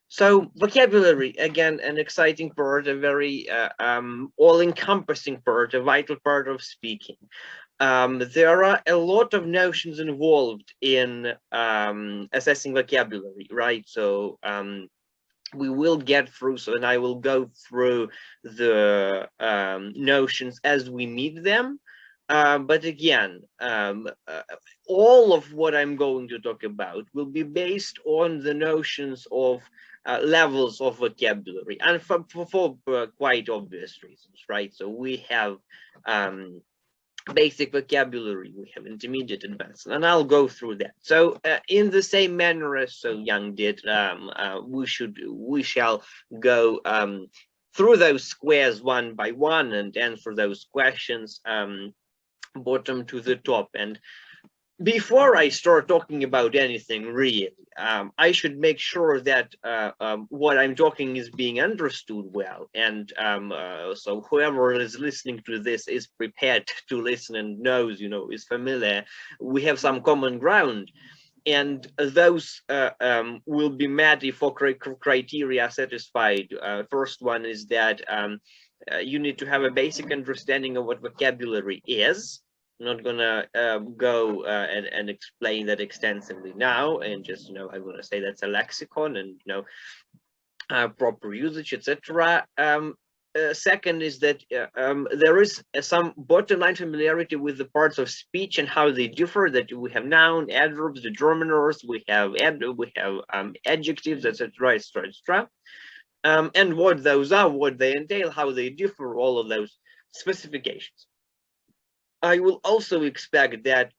So vocabulary, again, an exciting part, a very all-encompassing part, a vital part of speaking. There are a lot of notions involved in assessing vocabulary, right? So we will get through, and I will go through the notions as we meet them. But again, all of what I'm going to talk about will be based on the notions of levels of vocabulary, and for quite obvious reasons, right? So we have basic vocabulary, we have intermediate, advanced, and I'll go through that. So in the same manner as So Young did, we shall go through those squares one by one and answer those questions bottom to the top. And before I start talking about anything really, I should make sure that what I'm talking is being understood well. And so whoever is listening to this is prepared to listen and knows, is familiar. We have some common ground. And those will be met if all criteria are satisfied. First one is that you need to have a basic understanding of what vocabulary is. I'm not gonna go and explain that extensively now, and just I'm gonna say that's a lexicon and proper usage, etc. Second is that there is some bottom line familiarity with the parts of speech and how they differ. That we have noun, adverbs, determiners, we have adjectives, etc., etc. And what those are, what they entail, how they differ, all of those specifications. I will also expect that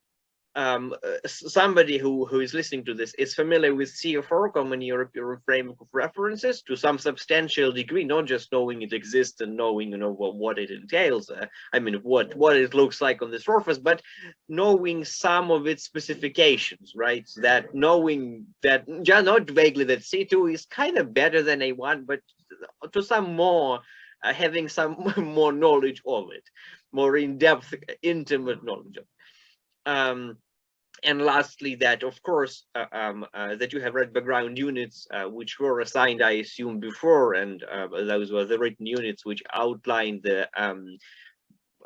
somebody who is listening to this is familiar with CFR, Common European Framework of References, to some substantial degree, not just knowing it exists and knowing what it entails. I mean, what it looks like on the surface, but knowing some of its specifications, right? So that knowing that, not vaguely, that C2 is kind of better than A1, but to some more, having some more knowledge of it, more in-depth, intimate knowledge of it. And lastly, that of course that you have read background units which were assigned, I assume, before, and those were the written units which outline the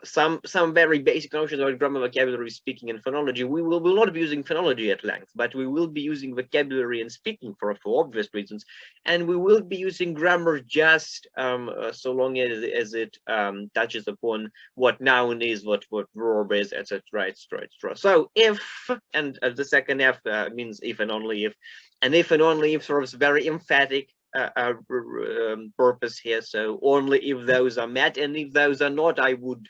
some very basic notions about grammar, vocabulary, speaking, and phonology. We will not be using phonology at length, but we will be using vocabulary and speaking for obvious reasons, and we will be using grammar just so long as it touches upon what noun is, what verb is, etc., etc., etc. So if, and the second F means if and only if, and if and only if serves very emphatic purpose here. So only if those are met, and if those are not, I would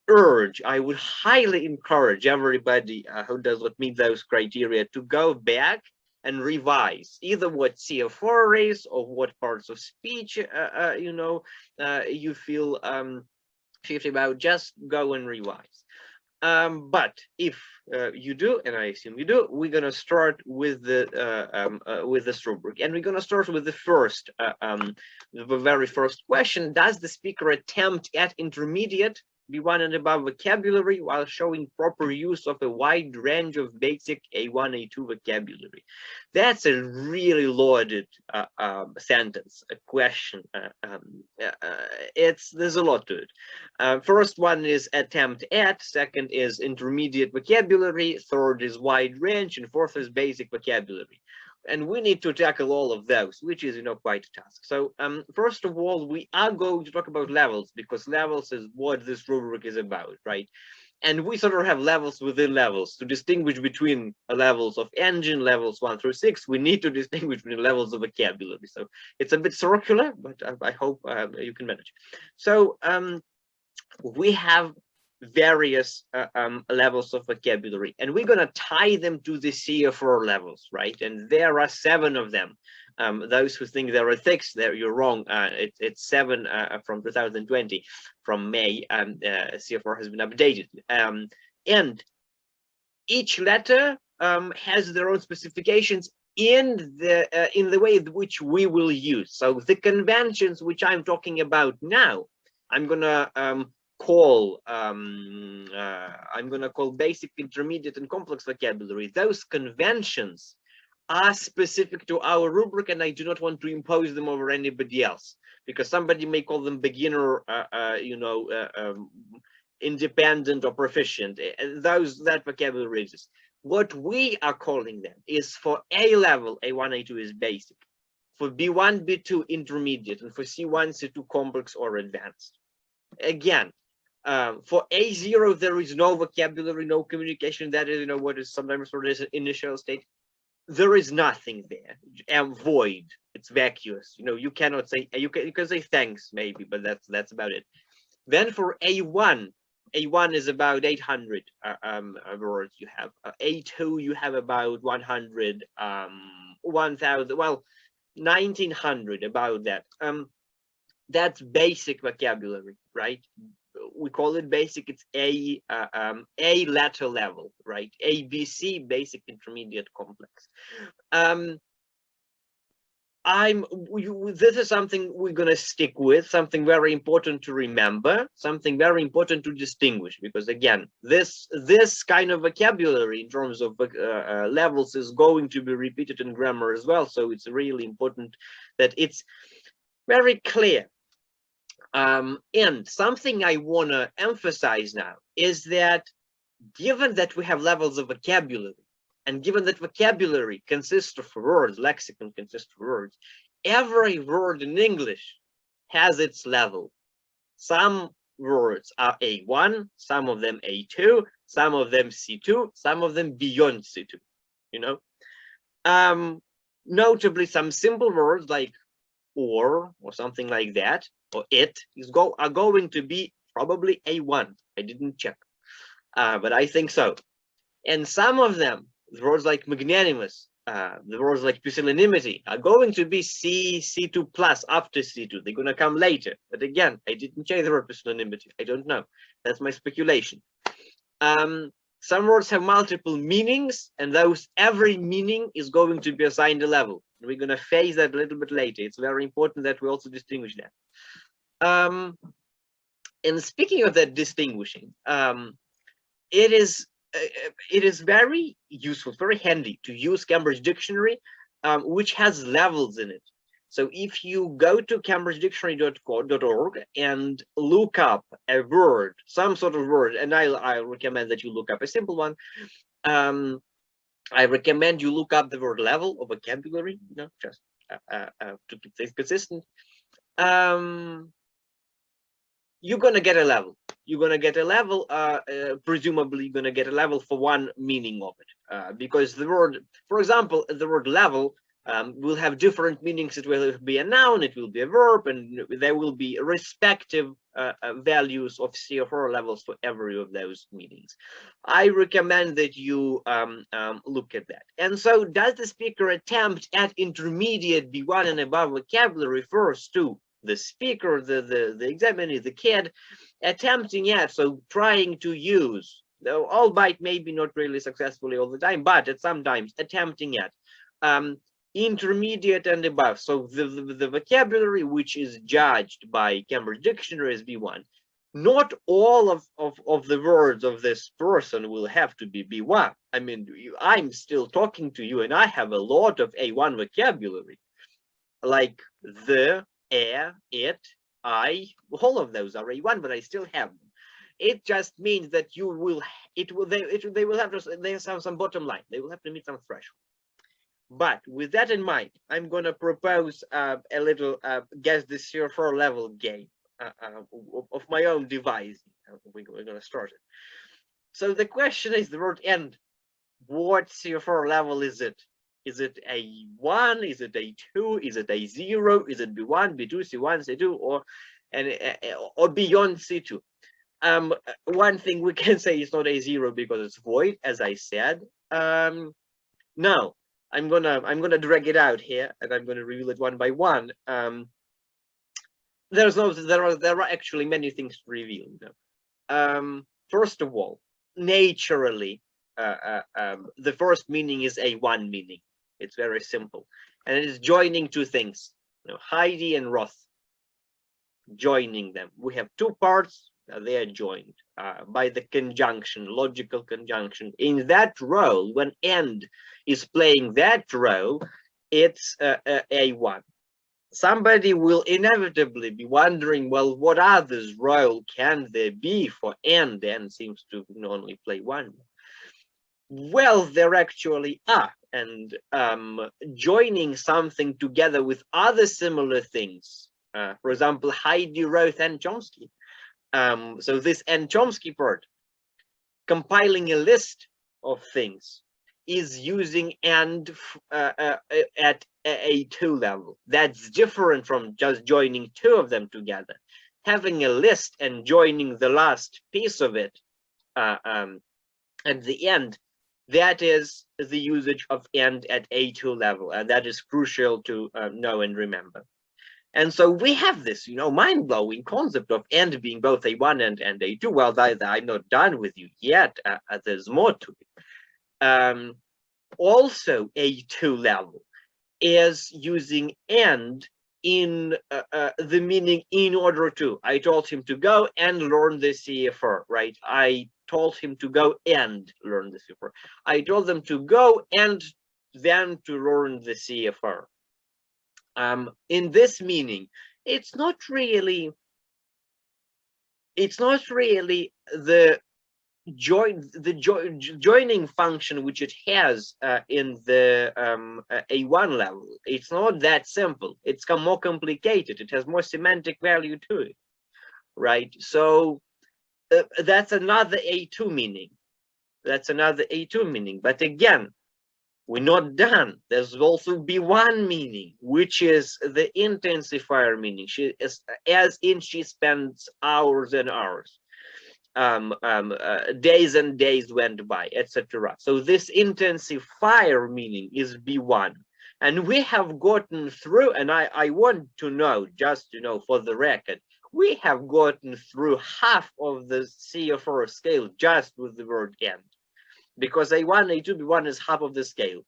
highly encourage everybody who does not meet those criteria to go back and revise either what CFR is or what parts of speech you feel shifty about. Just go and revise. But if you do, and I assume you do, we're gonna start with this rubric, and we're gonna start with the first, the very first question: does the speaker attempt at intermediate B1 and above vocabulary while showing proper use of a wide range of basic A1, A2 vocabulary? That's a really loaded sentence, a question. There's a lot to it. First one is attempt at, second is intermediate vocabulary, third is wide range, and fourth is basic vocabulary. And we need to tackle all of those, which is quite a task. So first of all, we are going to talk about levels, because levels is what this rubric is about, right? And we sort of have levels within levels. To distinguish between levels of ENGin, levels 1 through 6, we need to distinguish between levels of vocabulary. So it's a bit circular, but I hope you can manage. So we have various levels of vocabulary, and we're going to tie them to the CFR levels, right? And there are 7 of them. Those who think there are 6, you're wrong. It's 7 from 2020, from May. CFR has been updated, and each letter has their own specifications in the way in which we will use. So the conventions which I'm talking about now, I'm gonna call basic, intermediate, and complex vocabulary. Those conventions are specific to our rubric, and I do not want to impose them over anybody else, because somebody may call them beginner, independent or proficient. That vocabulary exists. What we are calling them is for A level, A1, A2 is basic, for B1, B2 intermediate, and for C1, C2 complex or advanced. Again, for A0, there is no vocabulary, no communication. That is, what is sometimes referred as an initial state. There is nothing there, and void. It's vacuous. You cannot say. You can say thanks maybe, but that's about it. Then for A1 is about 800 words. You have A2, you have about 100, 1000, well, 1900, about that. That's basic vocabulary, right? We call it basic. It's A letter level, right? ABC, basic, intermediate, complex. This is something we're going to stick with, something very important to remember, something very important to distinguish, because again, this kind of vocabulary in terms of levels is going to be repeated in grammar as well. So it's really important that it's very clear. And something I want to emphasize now is that given that we have levels of vocabulary, and given that vocabulary consists of words, lexicon consists of words, every word in English has its level. Some words are A1, some of them A2, some of them C2, some of them beyond C2, Notably, some simple words like or something like that, or it are going to be probably A1. I didn't check, but I think so. And some of them, the words like magnanimous, the words like pusillanimity, are going to be C2 plus after C2. They're going to come later. But again, I didn't check the word pusillanimity. I don't know. That's my speculation. Some words have multiple meanings, and every meaning is going to be assigned a level. We're going to phase that a little bit later. It's very important that we also distinguish that. And speaking of that distinguishing, it is very useful, very handy to use Cambridge Dictionary, which has levels in it. So if you go to cambridgedictionary.org and look up a word, some sort of word, and I recommend that you look up a simple one. I recommend you look up the word level of vocabulary, just to keep things consistent. You're going to get a level. You're going to get a level, presumably you're going to get a level for one meaning of it. Because the word, for example, the word level will have different meanings. It will be a noun, it will be a verb, and there will be respective values of CFR levels for every of those meanings. I recommend that you look at that. And so, does the speaker attempt at intermediate B1 and above vocabulary refers to the speaker, the examiner, the kid, attempting at, so trying to use, though albeit maybe not really successfully all the time, but at sometimes attempting at intermediate and above. So the vocabulary which is judged by Cambridge Dictionary as B1, not all of the words of this person will have to be B1. I mean, I'm still talking to you and I have a lot of A1 vocabulary, like the, it, I, all of those are A1, but I still have them. It just means that they will have to, they have some bottom line. They will have to meet some threshold. But with that in mind, I'm going to propose a little guess the CFR level game of my own devising. We're going to start it. So the question is the word end. What CFR level is it? Is it A1? Is it A2? Is it A0? Is it B1, B2, C1, C2, or beyond C2? One thing we can say is not A0 because it's void, as I said. No, I'm gonna drag it out here, and I'm gonna reveal it one by one. There are actually many things to reveal. First of all, naturally, the first meaning is A1 meaning. It's very simple, and it is joining two things, Heidi and Roth. Joining them, we have two parts. They are joined by the conjunction, logical conjunction. In that role, when and is playing that role, it's A1. Somebody will inevitably be wondering, well, what others role can there be for and? And seems to only play one. Well, there actually are. And joining something together with other similar things, for example, Heidi wrote and Chomsky. So this and Chomsky part, compiling a list of things, is using and at A2 level. That's different from just joining two of them together. Having a list and joining the last piece of it at the end, that is the usage of and at A2 level, and that is crucial to know and remember. And so we have this, mind-blowing concept of and being both A1 and A2. Well, I'm not done with you yet. There's more to it. Also, A2 level is using and in the meaning in order to. I told him to go and learn the CFR, right? I told him to go and learn the CFR. I told them to go and then to learn the CFR. In this meaning, it's not really the joining function which it has in the A1 level. It's not that simple. It's more complicated. It has more semantic value to it, right? So that's another A2 meaning. That's another A2 meaning. But again, we're not done. There's also B1 meaning, which is the intensifier meaning. She is, as in she spends hours and hours. Days and days went by, etc. So this intensifier meaning is B1. And we have gotten through, and I want to know, just for the record, we have gotten through half of the CFR scale just with the word and. Because A1, A2, B1 is half of the scale.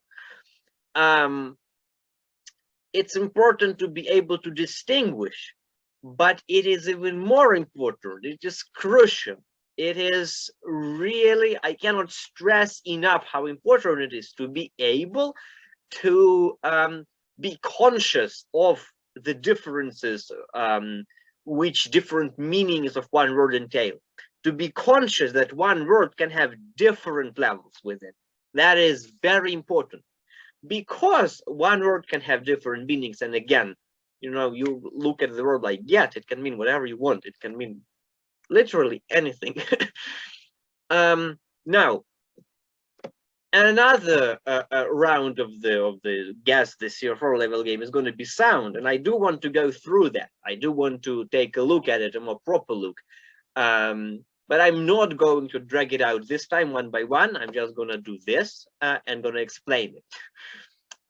It's important to be able to distinguish, but it is even more important. It is crucial. It is really, I cannot stress enough how important it is to be able to be conscious of the differences which different meanings of one word entail. To be conscious that one word can have different levels with it. That is very important, because one word can have different meanings. And again, you look at the word like get, it can mean whatever you want. It can mean literally anything. Now, another round of the guess the CFR level game is going to be sound, and I do want to go through that. I do want to take a look at it, a more proper look. But I'm not going to drag it out this time one by one. I'm just going to do this and going to explain it.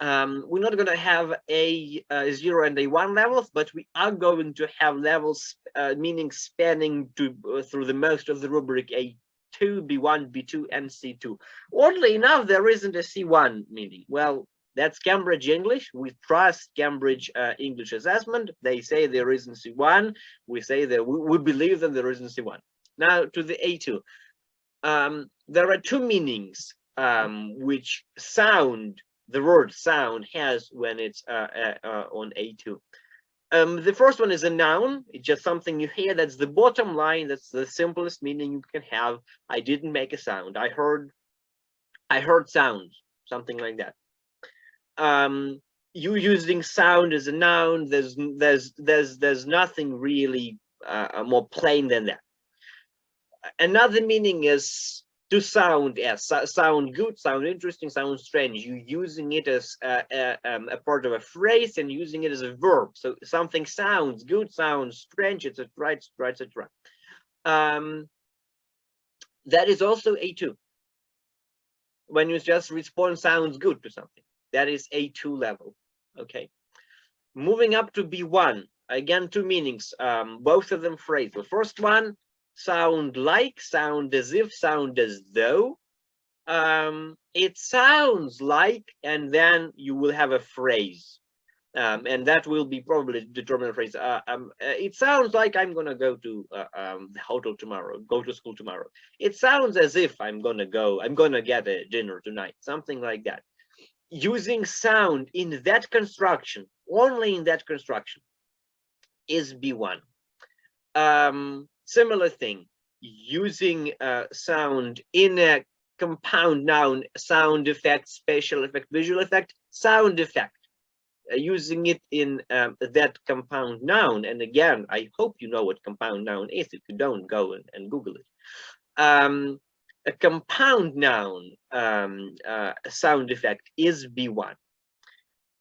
We're not going to have a 0 and a 1 levels, but we are going to have levels, meaning spanning through the most of the rubric A2, B1, B2, and C2. Oddly enough, there isn't a C1 meaning. Well, that's Cambridge English. We trust Cambridge English assessment. They say there isn't C1. We say that we believe that there isn't C1. Now to the A2. There are two meanings which the word sound has when it's on A2. The first one is a noun. It's just something you hear. That's the bottom line. That's the simplest meaning you can have. I didn't make a sound. I heard sound, something like that. You using sound as a noun. There's nothing really more plain than that. Another meaning is to sound as sound good, sound interesting, sound strange. You using it as a part of a phrase and using it as a verb. So something sounds good, sounds strange, etc., etc. That is also A2. When you just respond sounds good to something, that is A2 level. Okay. Moving up to B1, again, two meanings, both of them phrase. The first one, sound like, sound as if, sound as though. It sounds like, and then you will have a phrase. And that will be probably determined phrase. It sounds like I'm gonna go to the hotel tomorrow, go to school tomorrow. It sounds as if I'm gonna get a dinner tonight, something like that. Using sound in that construction, only in that construction, is B1. Similar thing, using sound in a compound noun, sound effect, spatial effect, visual effect, sound effect. Using it in that compound noun, and again, I hope you know what compound noun is. If you don't, go and Google it. A compound noun sound effect is B1.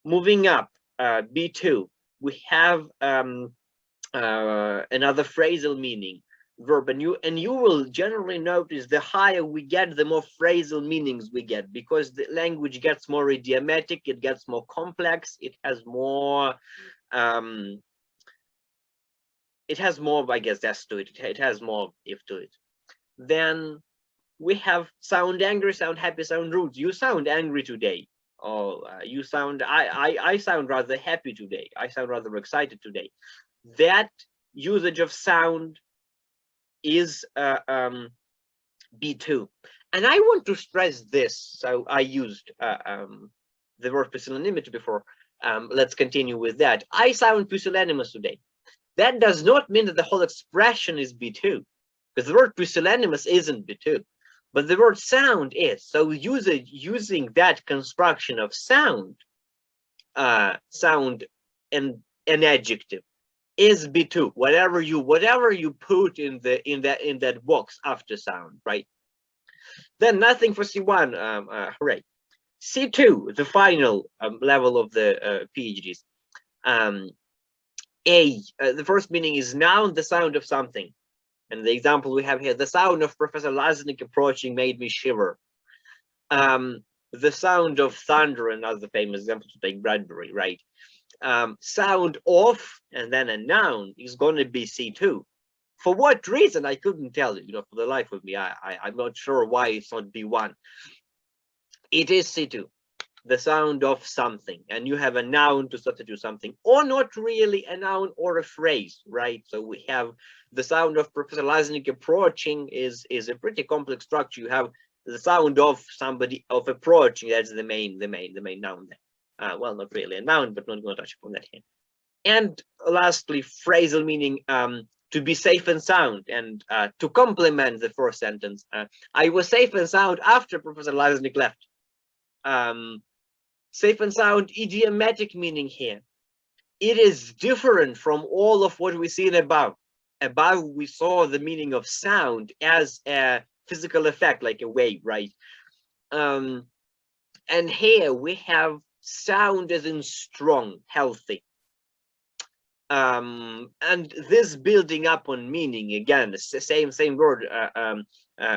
Moving up, B2, we have another phrasal meaning, verb, and you will generally notice the higher we get, the more phrasal meanings we get, because the language gets more idiomatic, it gets more complex, it has more I guess, S to it, it has more if to it. Then we have sound angry, sound happy, sound rude. You sound angry today, or you sound, I sound rather happy today, I sound rather excited today. That usage of sound is B2. And I want to stress this. So I used the word pusillanimity before. Let's continue with that. I sound pusillanimous today. That does not mean that the whole expression is B2, because the word pusillanimous isn't B2, but the word sound is. So using that construction of sound, sound and an adjective, is B2, whatever you put in that box after sound, right? Then nothing for C1, hooray. C2, the final level of the PhDs. The first meaning is noun, the sound of something. And the example we have here, the sound of Professor Laznik approaching made me shiver. The sound of thunder, another famous example to take Bradbury, right? Sound of, and then a noun, is going to be C2. For what reason, I couldn't tell you, for the life of me. I'm not sure why it's not B1. It is C2, the sound of something, and you have a noun to substitute something, or not really a noun or a phrase, right? So we have the sound of Professor Laznik approaching is a pretty complex structure. You have the sound of somebody of approaching, that's the main noun there. Well, not really a noun, but not going to touch upon that here. And lastly, phrasal meaning, to be safe and sound. And to complement the first sentence, I was safe and sound after Professor Laznik left. Safe and sound, idiomatic meaning here. It is different from all of what we seen above. Above, we saw the meaning of sound as a physical effect, like a wave, right? And here we have sound as in strong, healthy. And this building up on meaning, again, the same word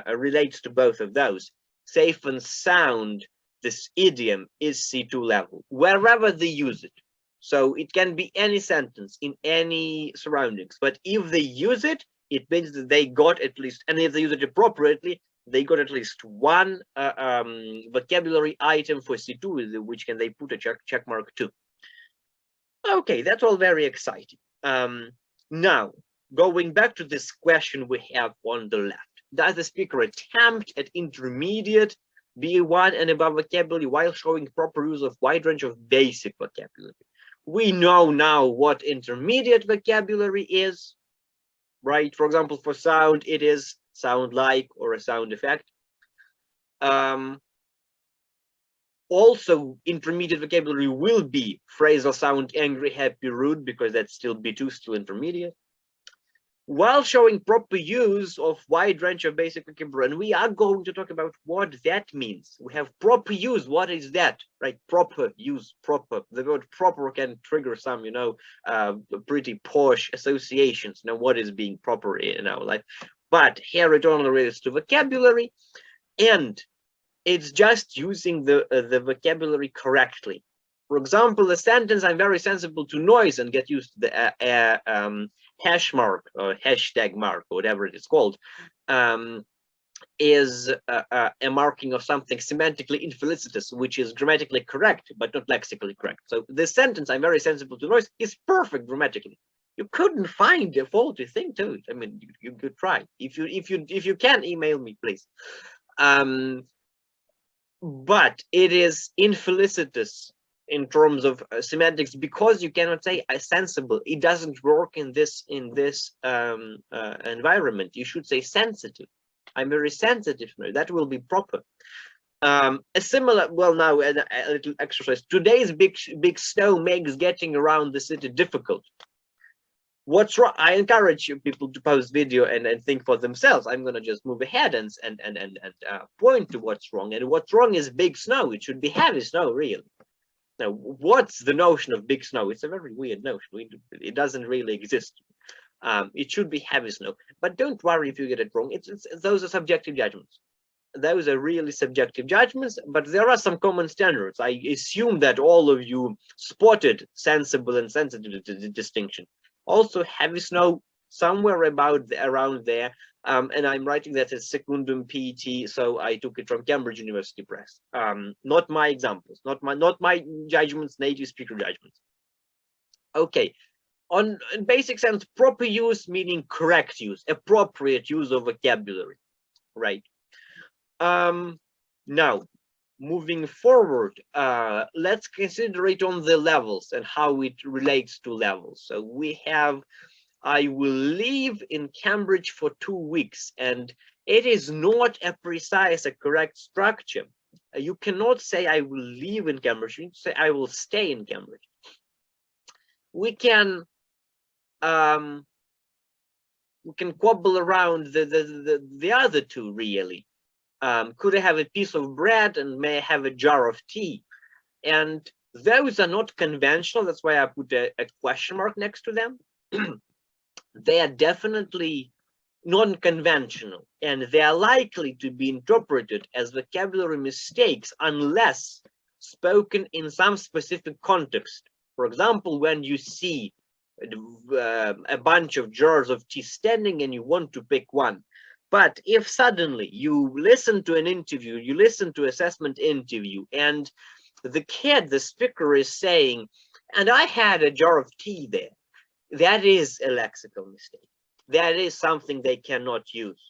relates to both of those. Safe and sound, this idiom is C2 level, wherever they use it. So it can be any sentence in any surroundings, but if they use it, it means that they got at least, and if they use it appropriately, they got at least one vocabulary item for C2, which can they put a check mark to. Okay, that's all very exciting. Now, going back to this question we have on the left. Does the speaker attempt at intermediate B1 and above vocabulary while showing proper use of wide range of basic vocabulary? We know now what intermediate vocabulary is, right? For example, for sound, it is sound like or a sound effect. Also, intermediate vocabulary will be phrasal sound, angry, happy, rude, because that's still B2, still intermediate. While showing proper use of wide range of basic vocabulary, and we are going to talk about what that means. We have proper use. What is that? Right? Proper use, proper. The word proper can trigger some, pretty posh associations. Now, what is being proper in our life? But here it only relates to vocabulary, and it's just using the vocabulary correctly. For example, a sentence, I'm very sensible to noise, and get used to the hash mark or hashtag mark, or whatever it is called. is a marking of something semantically infelicitous, which is grammatically correct but not lexically correct. So this sentence, "I'm very sensible to noise," is perfect grammatically. You couldn't find a faulty thing to it. I mean, you could try. If you can, email me, please. But it is infelicitous in terms of semantics, because you cannot say sensible. It doesn't work in this environment. You should say sensitive. "I'm very sensitive." That will be proper. A similar, well, now a little exercise. "Today's big snow makes getting around the city difficult." What's wrong? I encourage people to post video and think for themselves. I'm going to just move ahead and point to what's wrong. And what's wrong is big snow. It should be heavy snow, really. Now, what's the notion of big snow? It's a very weird notion. It doesn't really exist. It should be heavy snow. But don't worry if you get it wrong. Those are subjective judgments. Those are really subjective judgments, but there are some common standards. I assume that all of you spotted sensible and sensitive distinction. Also, heavy snow somewhere around there, and I'm writing that as Secundum PT, so I took it from Cambridge University Press. Not my examples, not my judgments, native speaker judgments. Okay, on in basic sense, proper use meaning correct use, appropriate use of vocabulary, right? Now, moving forward, let's consider it on the levels and how it relates to levels. So we have, "I will live in Cambridge for 2 weeks," and it is not a precise, a correct structure. You cannot say "I will live in Cambridge." You need to say "I will stay in Cambridge." We can quibble around the other two, really. Could I have a piece of bread and may I have a jar of tea? And those are not conventional. That's why I put a question mark next to them. They are definitely non-conventional, and they are likely to be interpreted as vocabulary mistakes unless spoken in some specific context. For example, when you see a bunch of jars of tea standing and you want to pick one. But if suddenly you listen to an interview, you listen to assessment interview, and the speaker is saying, "And I had a jar of tea there," that is a lexical mistake. That is something they cannot use.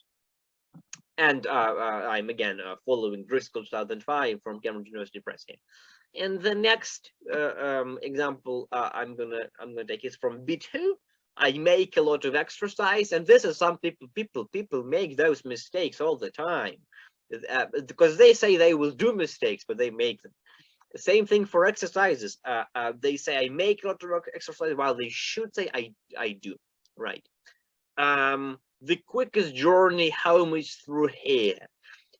And I'm again following Driscoll 2005 from Cambridge University Press here. And the next example I'm gonna take is from B2. "I make a lot of exercise," and this is some people make those mistakes all the time, because they say they will do mistakes, but they make them. The same thing for exercises. They say "I make a lot of exercise," while they should say I do. Right. The quickest journey home is through here.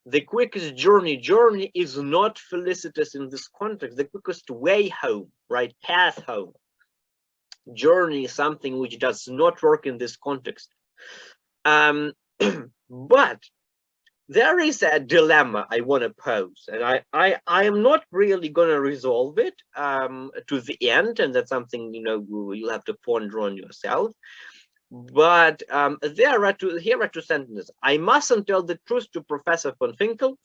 The quickest journey is not felicitous in this context. The quickest way home, right? Path home. Journey is something which does not work in this context. But there is a dilemma I want to pose, and I am not really going to resolve it to the end, and that's something you'll have to ponder on yourself. But here are two sentences. "I mustn't tell the truth to Professor von Fintel,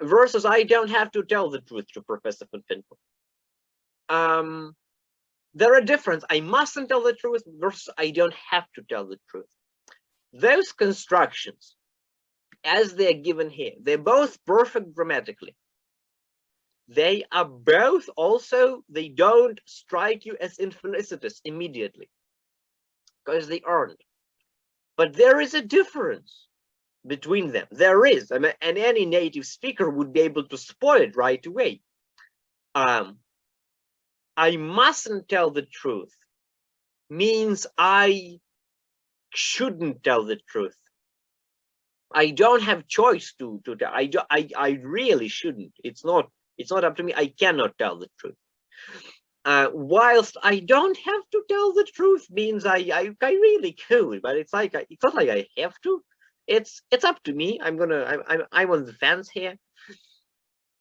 versus "I don't have to tell the truth to Professor von Fintel." There are difference. "I mustn't tell the truth" versus "I don't have to tell the truth." Those constructions, as they're given here, they're both perfect grammatically. They are both also, they don't strike you as infelicitous immediately, because they aren't. But there is a difference between them. There is, and any native speaker would be able to spot it right away. "I mustn't tell the truth" means I shouldn't tell the truth. I don't have choice to tell. I really shouldn't. It's not up to me. I cannot tell the truth. Whilst "I don't have to tell the truth" means I really could, but it's not like I have to. It's up to me. I'm on the fence here.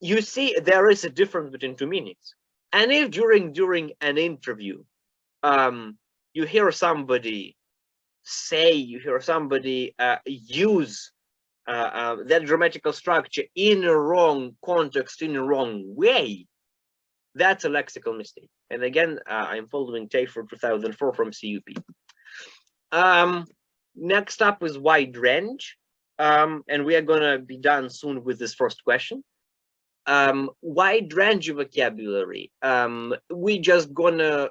You see, there is a difference between two meanings. And if during an interview, you hear somebody say, you hear somebody use that grammatical structure in a wrong context, in a wrong way, that's a lexical mistake. And again, I'm following Tafer 2004 from CUP. Next up is wide range. And we are going to be done soon with this first question. Wide range of vocabulary. We just gonna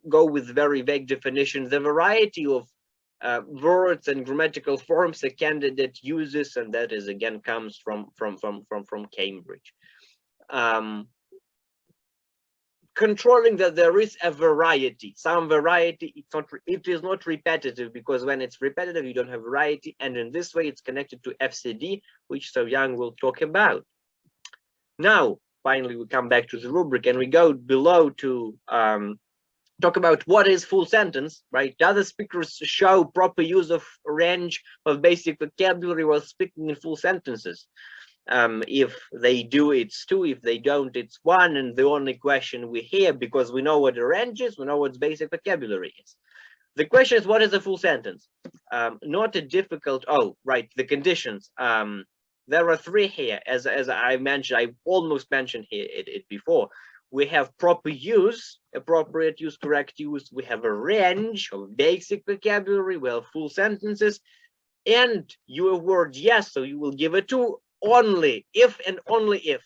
go with very vague definitions. The variety of words and grammatical forms a candidate uses, and that is again comes from Cambridge. Controlling that there is a variety, some variety. It is not repetitive, because when it's repetitive, you don't have variety, and in this way, it's connected to FCD, which So Young will talk about. Now, finally, we come back to the rubric and we go below to talk about what is full sentence, right? Do the speakers show proper use of range of basic vocabulary while speaking in full sentences? If they do, it's 2. If they don't, it's 1. And the only question we hear, because we know what the range is, we know what basic vocabulary is. The question is, what is a full sentence? Not a difficult, oh, right, the conditions. There are 3 here, as I mentioned, I almost mentioned here it before. We have proper use, appropriate use, correct use. We have a range of basic vocabulary. We have full sentences, and your word yes, so you will give it 2 only if and only if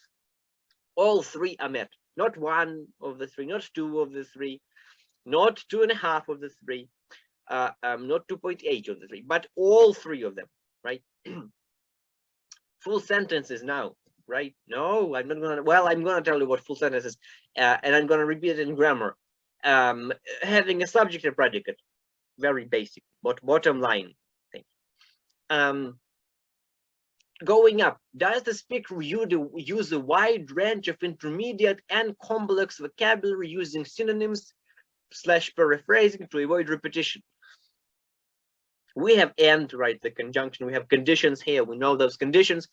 all 3 are met. Not 1 of the 3, not 2 of the 3, not 2.5 of the 3, not 2.8 of the 3, but all 3 of them, right? Full sentences now, right? No, I'm not gonna. Well, I'm gonna tell you what full sentence is, and I'm gonna repeat it in grammar. Having a subject and predicate, very basic, but bottom line thing. Going up, does the speaker use a wide range of intermediate and complex vocabulary using synonyms / paraphrasing to avoid repetition? We have and, right, the conjunction. We have conditions here. We know those conditions.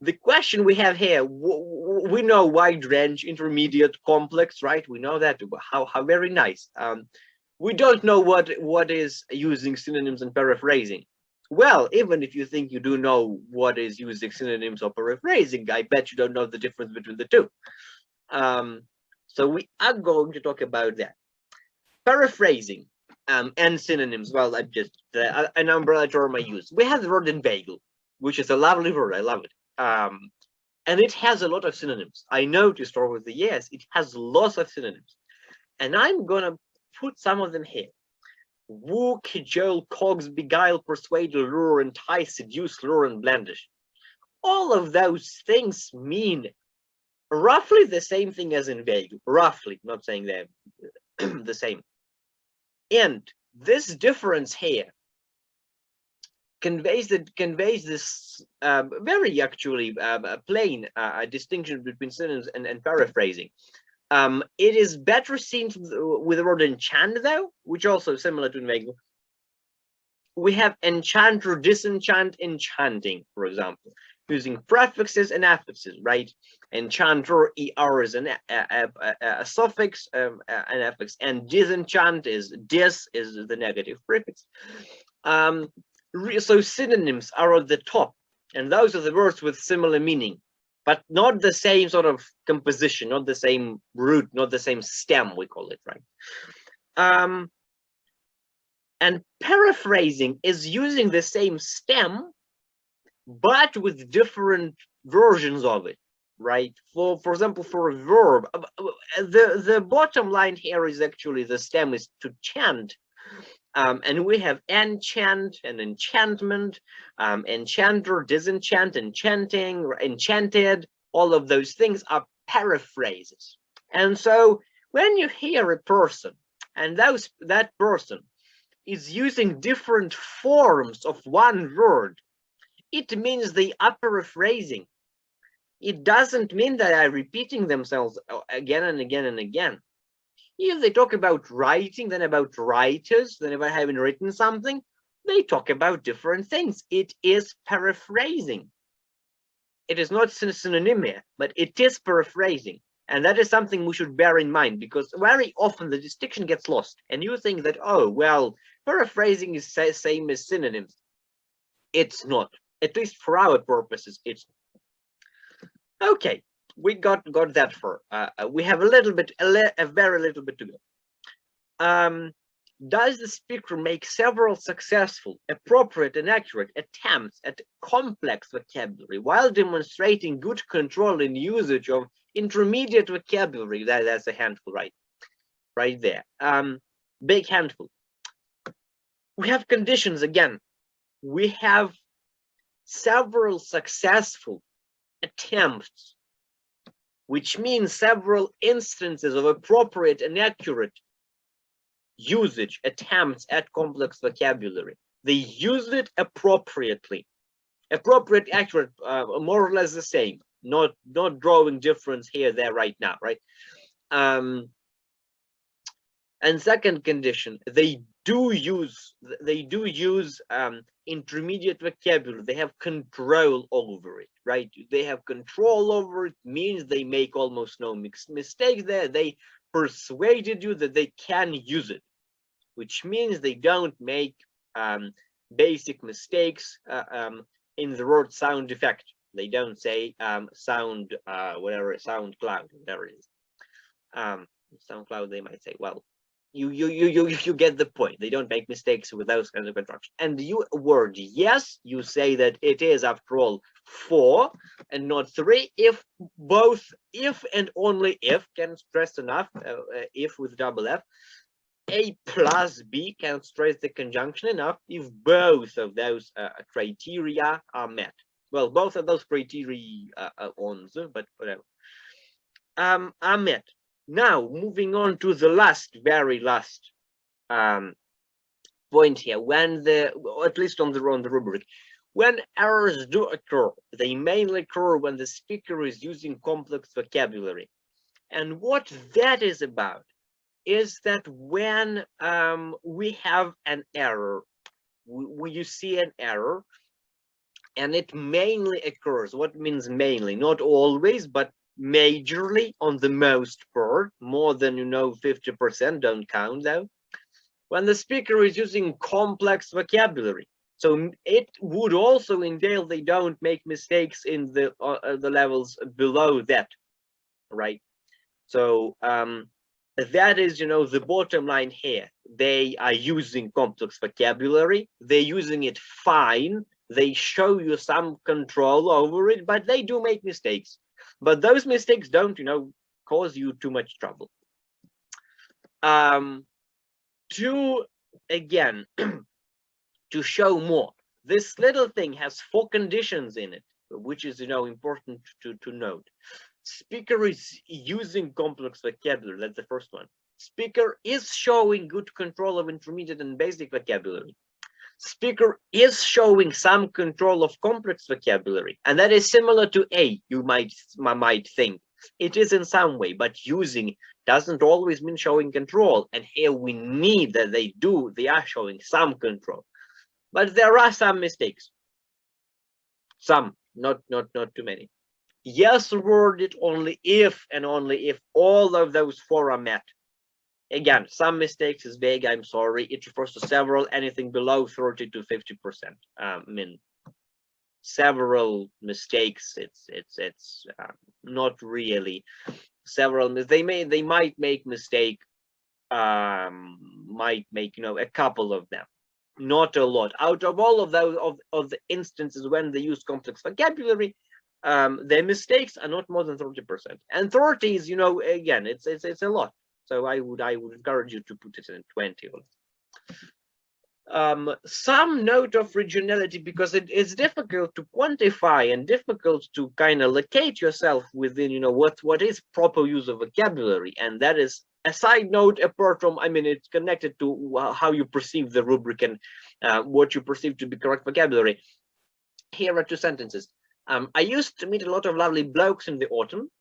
The question we have here, we know wide range, intermediate, complex, right? We know that. How very nice. We don't know what is using synonyms and paraphrasing. Well, even if you think you do know what is using synonyms or paraphrasing, I bet you don't know the difference between the 2. So we are going to talk about that. Paraphrasing. And synonyms. Well, I'm just an umbrella term I use. We have the word inveigle, which is a lovely word. I love it. And it has a lot of synonyms. I noticed over the years it has lots of synonyms, and I'm gonna put some of them here. Woo, cajole, coax, beguile, persuade, lure, entice, seduce, lure, and blandish. All of those things mean roughly the same thing as inveigle. Roughly, not saying they're the same. And this difference here conveys this very actually plain distinction between synonyms and paraphrasing. It is better seen with the word enchant, though, which also is similar to inveigle. We have enchant or disenchant, enchanting, for example, using prefixes and affixes, right? Enchanter, er is a suffix, an affix, and disenchant is the negative prefix. So synonyms are at the top, and those are the words with similar meaning, but not the same sort of composition, not the same root, not the same stem, we call it, right? And paraphrasing is using the same stem, but with different versions of it, right? For example, for a verb, the bottom line here is actually the stem is to chant. And we have enchant and enchantment, enchanter, disenchant, enchanting, enchanted. All of those things are paraphrases. And so when you hear a person and that person is using different forms of one word, it means they are paraphrasing. It doesn't mean that they are repeating themselves again and again and again. If they talk about writing, then about writers, then about having written something, they talk about different things. It is paraphrasing. It is not synonymia, but it is paraphrasing. And that is something we should bear in mind, because very often the distinction gets lost and you think that, oh, well, paraphrasing is same as synonyms. It's not, at least for our purposes. It's okay. We got that far. We have a very little bit to go. Does the speaker make several successful, appropriate, and accurate attempts at complex vocabulary while demonstrating good control in usage of intermediate vocabulary? That's a handful, right there. Big handful. We have conditions again. We have several successful attempts, which means several instances of appropriate and accurate usage, attempts at complex vocabulary. They use it appropriately. Appropriate, accurate, more or less the same. Not drawing difference here, there, right now, right? And second condition, they do use intermediate vocabulary. They have control over it, right? They have control over it, means they make almost no mistakes there. They persuaded you that they can use it, which means they don't make basic mistakes in the word sound effect. They don't say sound, whatever, sound cloud, whatever it is. Sound cloud, they might say, well, you get the point. They don't make mistakes with those kinds of constructions. And the word yes, you say that it is, after all, 4 and not 3. If both, if and only if, can stress enough, if with double F. A plus B can stress the conjunction enough if both of those criteria are met. Well, both of those criteria are but whatever, are met. Now, moving on to the very last point here, when at least on the rubric, when errors do occur, they mainly occur when the speaker is using complex vocabulary. And what that is about is that when we have an error, you see an error, and it mainly occurs. What means mainly? Not always, but majorly, on the most part, more than 50%, don't count though, when the speaker is using complex vocabulary. So it would also entail they don't make mistakes in the levels below that, right? So that is, the bottom line here. They are using complex vocabulary. They're using it fine. They show you some control over it, but they do make mistakes. But those mistakes don't, cause you too much trouble. Again, to show more, this little thing has 4 conditions in it, which is, important to note. Speaker is using complex vocabulary. That's the first one. Speaker is showing good control of intermediate and basic vocabulary. Speaker is showing some control of complex vocabulary, and that is similar to A. You might think it is in some way, but using doesn't always mean showing control. And here we need that they are showing some control, but there are some mistakes. Some, not too many. Yes worded only if and only if all of those 4 are met. Again, some mistakes is vague, I'm sorry. It refers to several, anything below 30 to 50%. Several mistakes, it's not really several. They might make mistake, might make, a couple of them, not a lot. Out of all of those of the instances when they use complex vocabulary, their mistakes are not more than 30%. And 30 is, again, it's a lot. So I would encourage you to put it in 20. Some note of regionality, because it is difficult to quantify and difficult to kind of locate yourself within, what is proper use of vocabulary. And that is a side note apart from, it's connected to how you perceive the rubric and what you perceive to be correct vocabulary. Here are 2 sentences. I used to meet a lot of lovely blokes in the autumn.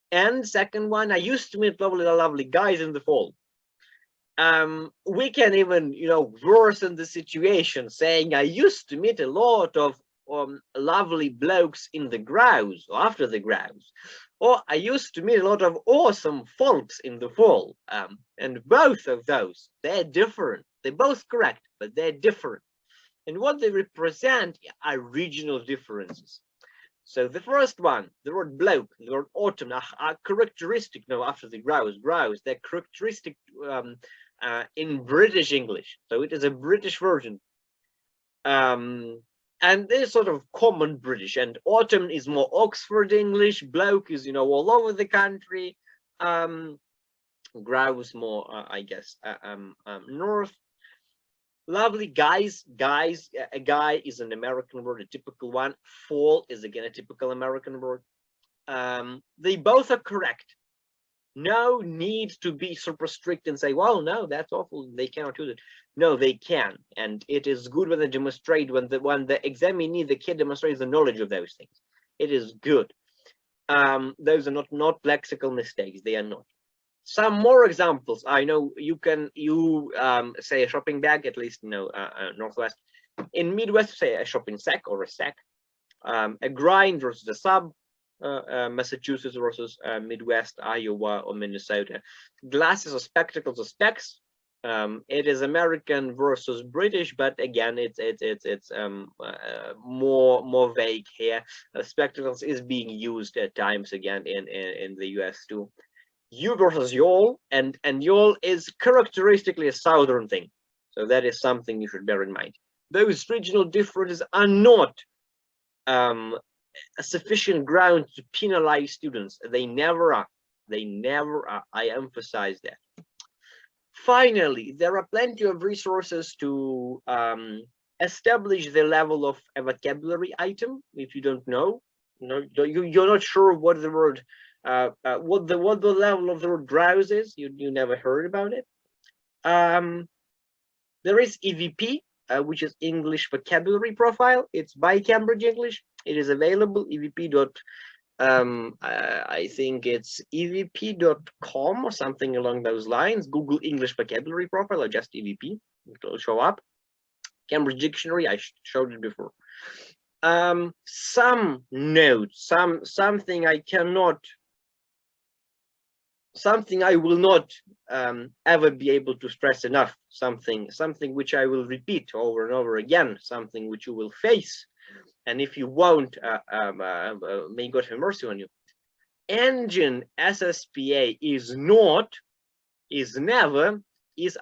And second one, I used to meet lovely guys in the fall. We can even, worsen the situation, saying I used to meet a lot of lovely blokes in the grouse or after the grouse, or I used to meet a lot of awesome folks in the fall. And both of those, they're different. They're both correct, but they're different. And what they represent are regional differences. So the first one, the word bloke, the word autumn, are characteristic. No, after the grouse, they're characteristic in British English. So it is a British version. And they're sort of common British. And autumn is more Oxford English. Bloke is, all over the country. Grouse more, I guess, north. Lovely guys. A guy is an American word, a typical one. Fall is again a typical American word. They both are correct. No need to be super strict and say, well, no, that's awful, they cannot do that. No, they can, and it is good when they demonstrate, when the examinee, the kid, demonstrates the knowledge of those things. It is good. Those are not lexical mistakes. They are not. Some more examples. I know you say a shopping bag, at least Northwest. In Midwest, say a shopping sack or a sack. A grind versus a sub. Massachusetts versus Midwest, Iowa, or Minnesota. Glasses or spectacles or specs. It is American versus British, but again, it's more vague here. Spectacles is being used at times again in the US too. You versus y'all, and y'all is characteristically a southern thing, so that is something you should bear in mind. Those regional differences are not a sufficient ground to penalize students. They never are. They never are. I emphasize that. Finally, there are plenty of resources to establish the level of a vocabulary item. If you don't know, you're not sure what the word, what the level of the word grouse is. You never heard about it. There is EVP, which is English Vocabulary Profile. It's by Cambridge English. It is available, evp. I think it's evp.com or something along those lines. Google English Vocabulary Profile or just EVP. It will show up. Cambridge Dictionary, I showed it before. Some notes, something I will not ever be able to stress enough. Something which I will repeat over and over again. Something which you will face. And if you won't, may God have mercy on you. ENGin SSPA is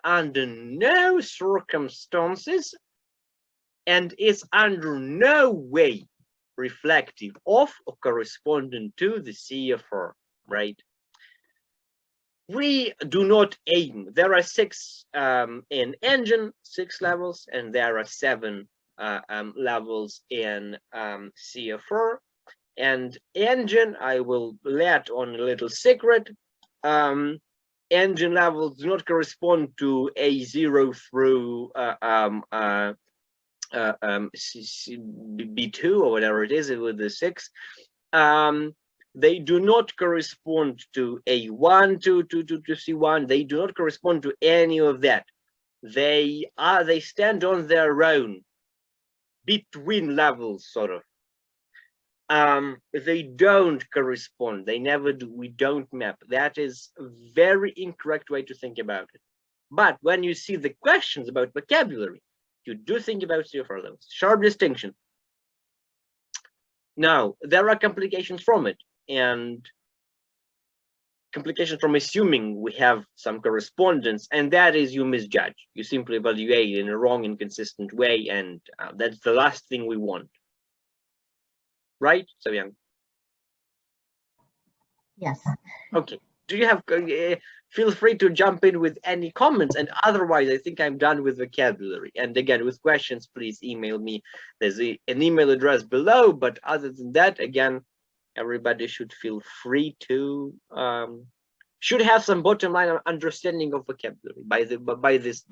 under no circumstances, and is under no way reflective of or corresponding to the CFR, right? We do not aim. There are 6 in ENGin, 6 levels, and there are 7 levels in CFR. And ENGin, I will let on a little secret. ENGin levels do not correspond to A0 through B2 or whatever it is with the 6. They do not correspond to A1 to C1. They do not correspond to any of that. They stand on their own, between levels, sort of. They don't correspond. They never do. We don't map. That is a very incorrect way to think about it. But when you see the questions about vocabulary, you do think about CFR levels. Sharp distinction. Now, there are complications from it, and complications from assuming we have some correspondence, and that is you misjudge. You simply evaluate in a wrong, inconsistent way, and that's the last thing we want. Right, So Young? Yes. Okay. Do you have, feel free to jump in with any comments, and otherwise I think I'm done with vocabulary. And again, with questions, please email me. There's an email address below, but other than that, again, everybody should feel free to, should have some bottom line understanding of vocabulary by this.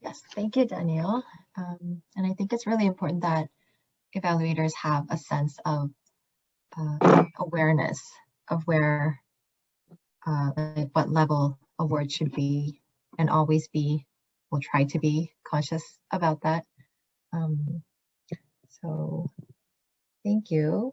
Yes, thank you, Daniel. And I think it's really important that evaluators have a sense of awareness of where, like what level a word should be and always be we'll try to be conscious about that. So thank you.